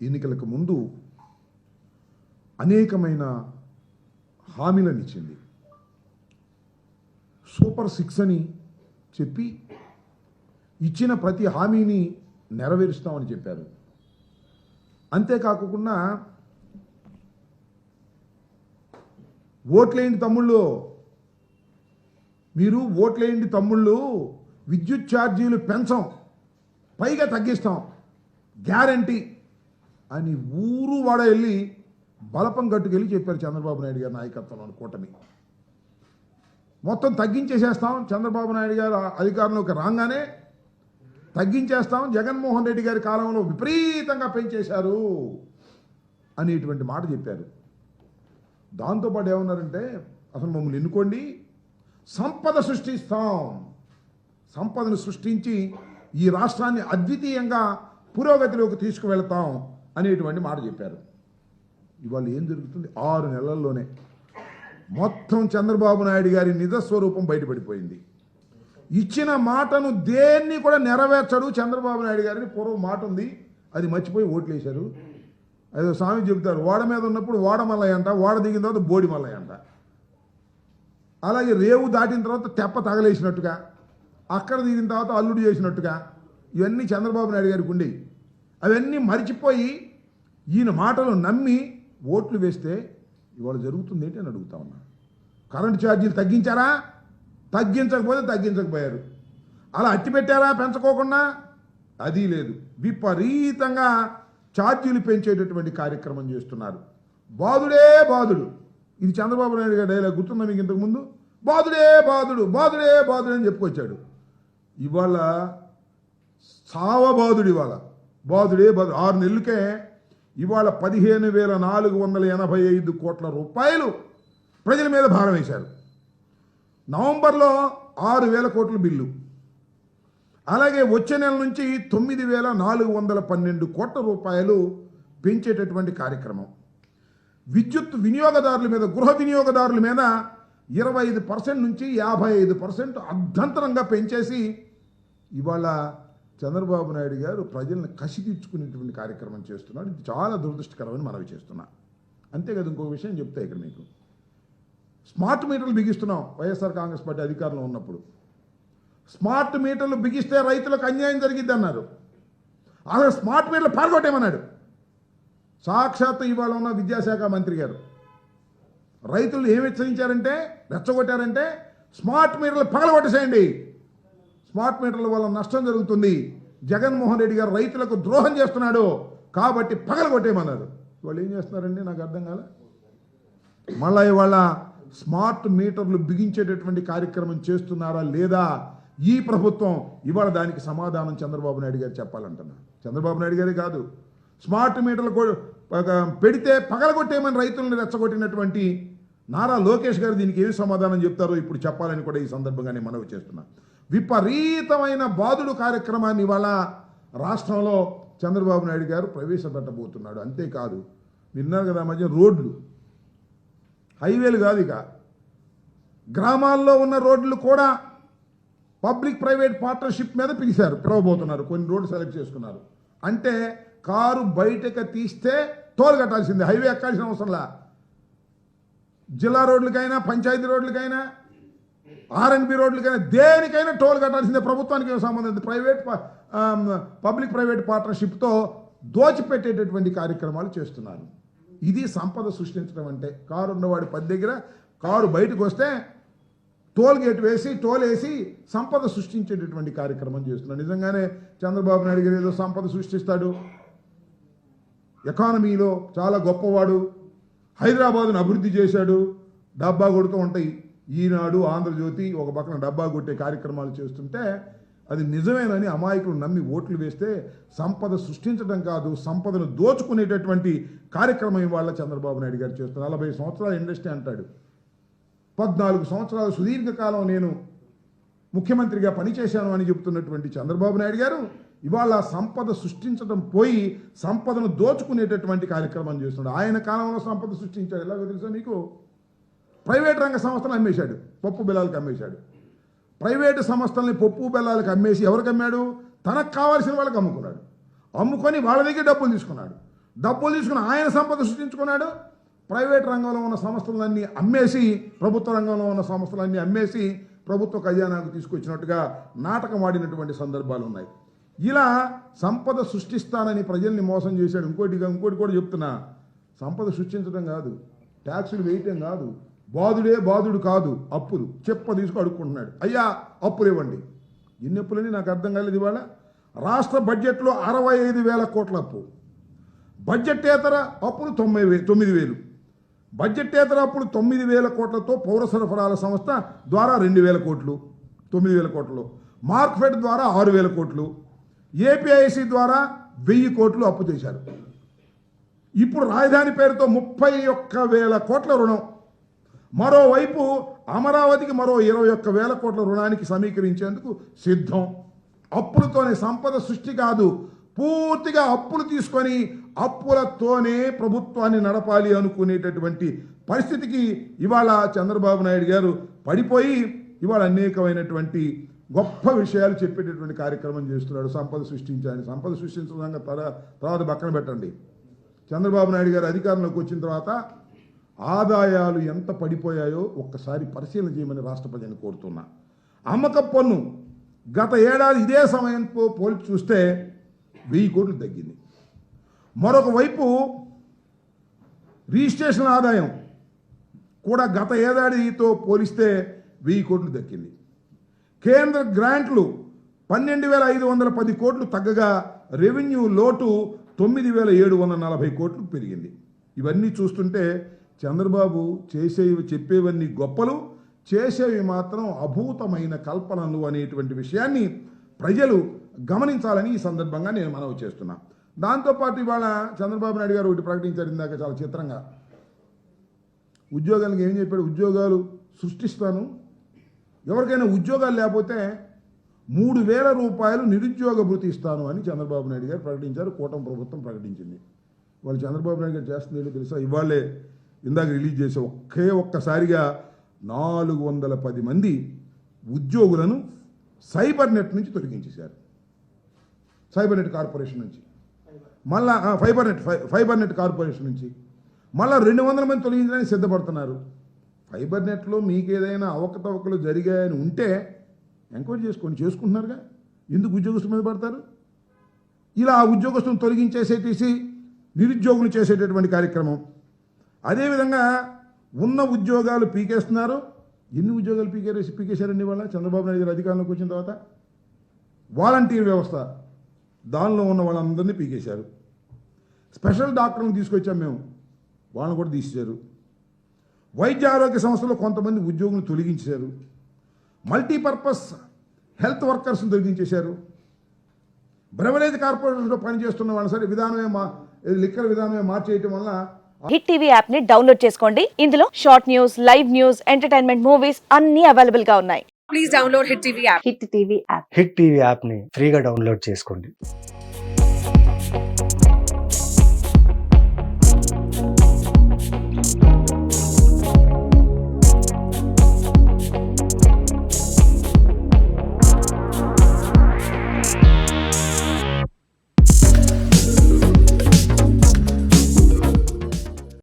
ఎన్నికలకు ముందు అనేకమైన హామీలను ఇచ్చింది. సూపర్ 6 అని చెప్పి ఇచ్చిన ప్రతి హామీని నెరవేరుస్తామని చెప్పారు. అంతేకాకుండా ఓట్లేండి తమ్ముళ్ళు, మీరు ఓట్లేండి తమ్ముళ్ళు, విద్యుత్ ఛార్జీలు పెంచం, పైగా తగ్గిస్తాం గ్యారంటీ అని ఊరు వాడ వెళ్ళి బలపం గట్టుకెళ్ళి చెప్పారు చంద్రబాబు నాయుడు గారి నాయకత్వంలోని కూటమి. మొత్తం తగ్గించేసేస్తాం, చంద్రబాబు నాయుడు గారు అధికారంలోకి రాగానే తగ్గించేస్తాం, జగన్మోహన్ రెడ్డి గారి కాలంలో విపరీతంగా పెంచేశారు అనేటువంటి మాట చెప్పారు. దాంతోపాటు ఏమన్నారంటే అసలు మమ్మల్ని ఎన్నుకోండి, సంపద సృష్టిస్తాం, సంపదను సృష్టించి ఈ రాష్ట్రాన్ని అద్వితీయంగా పురోగతిలోకి తీసుకువెళ్తాం అనేటువంటి మాట చెప్పారు. ఇవాళ ఏం జరుగుతుంది? 6 నెలల్లోనే మొత్తం చంద్రబాబు నాయుడు గారి నిజస్వరూపం బయటపడిపోయింది. ఇచ్చిన మాటను దేన్ని కూడా నెరవేర్చడు చంద్రబాబు నాయుడు గారిని. పూర్వం మాట ఉంది, అది మర్చిపోయి ఓట్లు వేశారు. అదే స్వామి చెబుతారు, ఓడ మీద ఉన్నప్పుడు ఓడ మల్లయ్య అంట, ఓడ దిగిన తర్వాత బోడి మల్లయ్య అంట. అలాగే రేవు దాటిన తర్వాత తెప్ప తగలేసినట్టుగా, అక్కడ దిగిన తర్వాత అల్లుడు చేసినట్టుగా ఇవన్నీ చంద్రబాబు నాయుడు గారికి ఉండేవి. అవన్నీ మర్చిపోయి ఈయన మాటలు నమ్మి ఓట్లు వేస్తే ఇవాళ జరుగుతుంది ఏంటి అని అడుగుతా ఉన్నా. కరెంటు ఛార్జీలు తగ్గించారా? తగ్గించకపోతే తగ్గించకపోయారు. అలా అట్టి పెట్టారా పెంచుకోకుండా? అది లేదు. విపరీతంగా ఛార్జీలు పెంచేటటువంటి కార్యక్రమం చేస్తున్నారు. బాదుడే బాదుడు, ఇది చంద్రబాబు నాయుడు గారి డైలాగ్ గుర్తుందా మీకు? ఇంతకుముందు బాదుడే బాదుడు, బాదుడే బాదుడు అని చెప్పుకొచ్చాడు. ఇవాళ సావబాదుడు, ఇవాళ బాదుడే బాదుడు. 6 నెలలకే ఇవాళ 15,485 కోట్ల రూపాయలు ప్రజల మీద భారం వేశారు. నవంబర్లో 6,000 కోట్ల బిల్లు, అలాగే వచ్చే నెల నుంచి 9,412 కోట్ల రూపాయలు పెంచేటటువంటి కార్యక్రమం. విద్యుత్ వినియోగదారుల మీద, గృహ వినియోగదారుల మీద 25% నుంచి 55% అర్ధంతరంగా పెంచేసి ఇవాళ చంద్రబాబు నాయుడు గారు ప్రజలను కసి తీర్చుకునేటువంటి కార్యక్రమం చేస్తున్నాడు. ఇది చాలా దురదృష్టకరమని మనవి చేస్తున్నా. అంతేకాదు ఇంకొక విషయం చెప్తా ఇక్కడ మీకు. స్మార్ట్ మీటర్లు బిగిస్తున్నాం వైఎస్ఆర్ కాంగ్రెస్ పార్టీ అధికారంలో ఉన్నప్పుడు. స్మార్ట్ మీటర్లు బిగిస్తే రైతులకు అన్యాయం జరిగిద్ది అన్నారు. అలా స్మార్ట్ మీటర్లు పాల్గొట్టేమన్నాడు. సాక్షాత్తు ఇవాళ ఉన్న విద్యాశాఖ మంత్రి గారు రైతులు ఏమి హెచ్చరించారంటే, రెచ్చగొట్టారంటే స్మార్ట్ మీటర్లు పగలగొట్టేసేయండి, స్మార్ట్ మీటర్ల వల్ల నష్టం జరుగుతుంది, జగన్మోహన్ రెడ్డి గారు రైతులకు ద్రోహం చేస్తున్నాడు కాబట్టి పగలగొట్టేయమన్నారు. వాళ్ళు ఏం చేస్తున్నారండి నాకు అర్థం కాలే. మళ్ళా ఇవాళ స్మార్ట్ మీటర్లు బిగించేటటువంటి కార్యక్రమం చేస్తున్నారా లేదా ఈ ప్రభుత్వం? ఇవాళ దానికి సమాధానం చంద్రబాబు నాయుడు గారు చెప్పాలంటున్నా. చంద్రబాబు నాయుడు గారే కాదు, స్మార్ట్ మీటర్లు పెడితే పగలగొట్టేయమని రైతులను రెచ్చగొట్టినటువంటి నారా లోకేష్ గారు దీనికి ఏమి సమాధానం చెప్తారో ఇప్పుడు చెప్పాలని కూడా ఈ సందర్భంగానే మనవి చేస్తున్నా. విపరీతమైన బాదుడు కార్యక్రమాన్ని ఇవాళ రాష్ట్రంలో చంద్రబాబు నాయుడు గారు ప్రవేశపెట్టబోతున్నాడు. అంతేకాదు, విన్నారు కదా మధ్య రోడ్లు, హైవేలు కాదు, ఇక గ్రామాల్లో ఉన్న రోడ్లు కూడా పబ్లిక్ ప్రైవేట్ పార్ట్నర్షిప్ మీద పిలవబోతున్నారు. కొన్ని రోడ్లు సెలెక్ట్ చేసుకున్నారు. అంటే కారు బయటకు తీస్తే టోల్ కట్టాల్సిందే, హైవే ఎక్కాల్సిన అవసరంలా. జిల్లా రోడ్లకైనా, పంచాయతీ రోడ్లకైనా, ఆర్ఎన్బి రోడ్లకైనా, దేనికైనా టోల్ కట్టాల్సిందే. ప్రభుత్వానికి సంబంధించి పబ్లిక్ ప్రైవేట్ పార్ట్నర్షిప్తో దోచిపెట్టేటటువంటి కార్యక్రమాలు చేస్తున్నారు. ఇది సంపద సృష్టించడం అంటే. కారు ఉన్నవాడి 10 దగ్గర కారు బయటకు వస్తే టోల్ గేట్ వేసి, టోల్ వేసి సంపద సృష్టించేటటువంటి కార్యక్రమం చేస్తున్నాడు. నిజంగానే చంద్రబాబు నాయుడు గారు ఏదో సంపద సృష్టిస్తాడు, ఎకానమీలో చాలా గొప్పవాడు, హైదరాబాదును అభివృద్ధి చేశాడు, డబ్బా కొడుతూ ఉంటాయి ఈనాడు, ఆంధ్రజ్యోతి ఒక పక్కన డబ్బా కొట్టే కార్యక్రమాలు చేస్తుంటే అది నిజమేనని అమాయకులు నమ్మి ఓట్లు వేస్తే సంపద సృష్టించడం కాదు, సంపదను దోచుకునేటటువంటి కార్యక్రమం ఇవాళ చంద్రబాబు నాయుడు గారు చేస్తున్నారు. 40 సంవత్సరాల ఇండస్ట్రీ అంటాడు. 14 సంవత్సరాల సుదీర్ఘకాలం నేను ముఖ్యమంత్రిగా పనిచేశాను అని చెబుతున్నటువంటి చంద్రబాబు నాయుడు గారు ఇవాళ సంపద సృష్టించడం పోయి సంపదను దోచుకునేటటువంటి కార్యక్రమం చేస్తున్నాడు. ఆయన కాలంలో సంపద సృష్టించాడు. ఎలాగో తెలుసా మీకు? ప్రైవేట్ రంగ సంస్థలను అమ్మేశాడు, పప్పు బెల్లాలకు అమ్మేశాడు. ప్రైవేటు సంస్థల్ని పప్పు బెల్లాలకు అమ్మేసి ఎవరికి అమ్మాడు? తనకు కావాల్సిన వాళ్ళకి అమ్ముకున్నాడు. అమ్ముకొని వాళ్ళ దగ్గర డబ్బులు తీసుకున్నాడు. డబ్బులు తీసుకుని ఆయన సంపద సృష్టించుకున్నాడు. ప్రైవేట్ రంగంలో ఉన్న సంస్థలన్నీ అమ్మేసి, ప్రభుత్వ రంగంలో ఉన్న సంస్థలన్నీ అమ్మేసి ప్రభుత్వ ఖజానాకు తీసుకొచ్చినట్టుగా నాటకం ఆడినటువంటి సందర్భాలు ఉన్నాయి. ఇలా సంపద సృష్టిస్తానని ప్రజల్ని మోసం చేశాడు. ఇంకోటి కూడా చెప్తున్నా, సంపద సృష్టించడం కాదు, ట్యాక్సులు వేయటం కాదు, బాధుడు కాదు, అప్పులు తీసుకు అడుక్కుంటున్నాడు. అయ్యా అప్పులు ఇవ్వండి. ఎన్ని అప్పులని నాకు అర్థం కాలేదు. ఇవాళ రాష్ట్ర బడ్జెట్లో 65,000 కోట్ల అప్పు, బడ్జెట్టేతర అప్పులు 9,000, బడ్జెట్టేతర అప్పులు 9,000 కోట్లతో పౌర సరఫరాల సంస్థ ద్వారా 2,000 కోట్లు, 9,000 కోట్లు, మార్క్ఫెడ్ ద్వారా 6,000 కోట్లు, ఏపీఐసి ద్వారా 1,000 కోట్లు అప్పు చేశారు. ఇప్పుడు రాజధాని పేరుతో 31,000 కోట్ల రుణం. మరోవైపు అమరావతికి మరో 21,000 కోట్ల రుణానికి సమీకరించేందుకు సిద్ధం. అప్పులతోనే సంపద సృష్టి కాదు, పూర్తిగా అప్పులు తీసుకొని అప్పులతోనే ప్రభుత్వాన్ని నడపాలి అనుకునేటటువంటి పరిస్థితికి ఇవాళ చంద్రబాబు నాయుడు గారు పడిపోయి ఇవాళ అనేకమైనటువంటి గొప్ప విషయాలు చెప్పేటటువంటి కార్యక్రమం చేస్తున్నాడు. సంపద సృష్టించడం తర్వాత పక్కన పెట్టండి. చంద్రబాబు నాయుడు గారు అధికారంలోకి వచ్చిన తర్వాత ఆదాయాలు ఎంత పడిపోయాయో ఒక్కసారి పరిశీలన చేయమని రాష్ట్ర ప్రజలను కోరుతున్నా. అమ్మకం పన్ను గత ఏడాది ఇదే సమయంతో పోల్చి చూస్తే 1,000 కోట్లు తగ్గింది. మరొక వైపు రిజిస్ట్రేషన్ ఆదాయం కూడా గత ఏడాదితో పోలిస్తే 1,000 కోట్లు దక్కింది. కేంద్ర గ్రాంట్లు 12,510 కోట్లు తగ్గగా రెవెన్యూ లోటు 9,740 కోట్లు పెరిగింది. ఇవన్నీ చూస్తుంటే చంద్రబాబు చెప్పేవన్నీ గొప్పలు, చేసేవి మాత్రం అభూతమైన కల్పనలు అనేటువంటి విషయాన్ని ప్రజలు గమనించాలని ఈ సందర్భంగా నేను మనవి చేస్తున్నా. దాంతోపాటు ఇవాళ చంద్రబాబు నాయుడు గారు ఒకటి ప్రకటించారు ఇందాక చాలా చిత్రంగా. ఉద్యోగాలకు ఏం చెప్పాడు? ఉద్యోగాలు సృష్టిస్తాను, ఎవరికైనా ఉద్యోగాలు లేకపోతే 3,000 రూపాయలు నిరుద్యోగ భృతి ఇస్తాను అని చంద్రబాబు నాయుడు గారు ప్రకటించారు. కూటమి ప్రభుత్వం ప్రకటించింది. వాళ్ళు చంద్రబాబు నాయుడు గారు చేస్తుంది ఏంటో తెలుసా? ఇవాళే ఇందాక రిలీజ్ చేసే ఒక్కసారిగా 410 మంది ఉద్యోగులను సైబర్ నెట్ నుంచి తొలగించేశారు. సైబర్ నెట్ కార్పొరేషన్ నుంచి మళ్ళా ఫైబర్ నెట్ కార్పొరేషన్ నుంచి మళ్ళీ 200 మంది తొలగించడానికి సిద్ధపడుతున్నారు. ఫైబర్ నెట్లో మీకు ఏదైనా అవకతవకలు జరిగాయని ఉంటే ఎంక్వైరీ చేసుకుంటున్నారుగా, ఎందుకు ఉద్యోగస్తుల మీద పడతారు? ఇలా ఆ ఉద్యోగస్తులను తొలగించేసేసి నిరుద్యోగులు చేసేటటువంటి కార్యక్రమం. అదేవిధంగా ఉన్న ఉద్యోగాలు పీకేస్తున్నారు. ఎన్ని ఉద్యోగాలు పీకేశారండి వాళ్ళ చంద్రబాబు నాయుడు గారు అధికారంలోకి వచ్చిన తర్వాత? వాలంటీర్ వ్యవస్థ, దానిలో ఉన్న వాళ్ళందరినీ పీకేశారు. స్పెషల్ డాక్టర్లను తీసుకొచ్చాం మేము, వాళ్ళని కూడా తీసేశారు. వైద్య ఆరోగ్య సంస్థలో కొంతమంది ఉద్యోగులు తొలగించారు. మల్టీపర్పస్ హెల్త్ వర్కర్స్ని తొలగించేశారు. బ్రెవరేజ్ కార్పొరేషన్లో పనిచేస్తున్న వాళ్ళని సరే లిక్కర్ విధానమే మార్చేయటం వల్ల హిట్ టీవీ యాప్ ని డౌన్లోడ్ చేసుకోండి. ఇందులో short news, live news, entertainment movies అన్ని అవైలబుల్ గా ఉన్నాయి. Please download hit TV app. Hit TV app ని ఫ్రీగా డౌన్లోడ్ చేసుకోండి.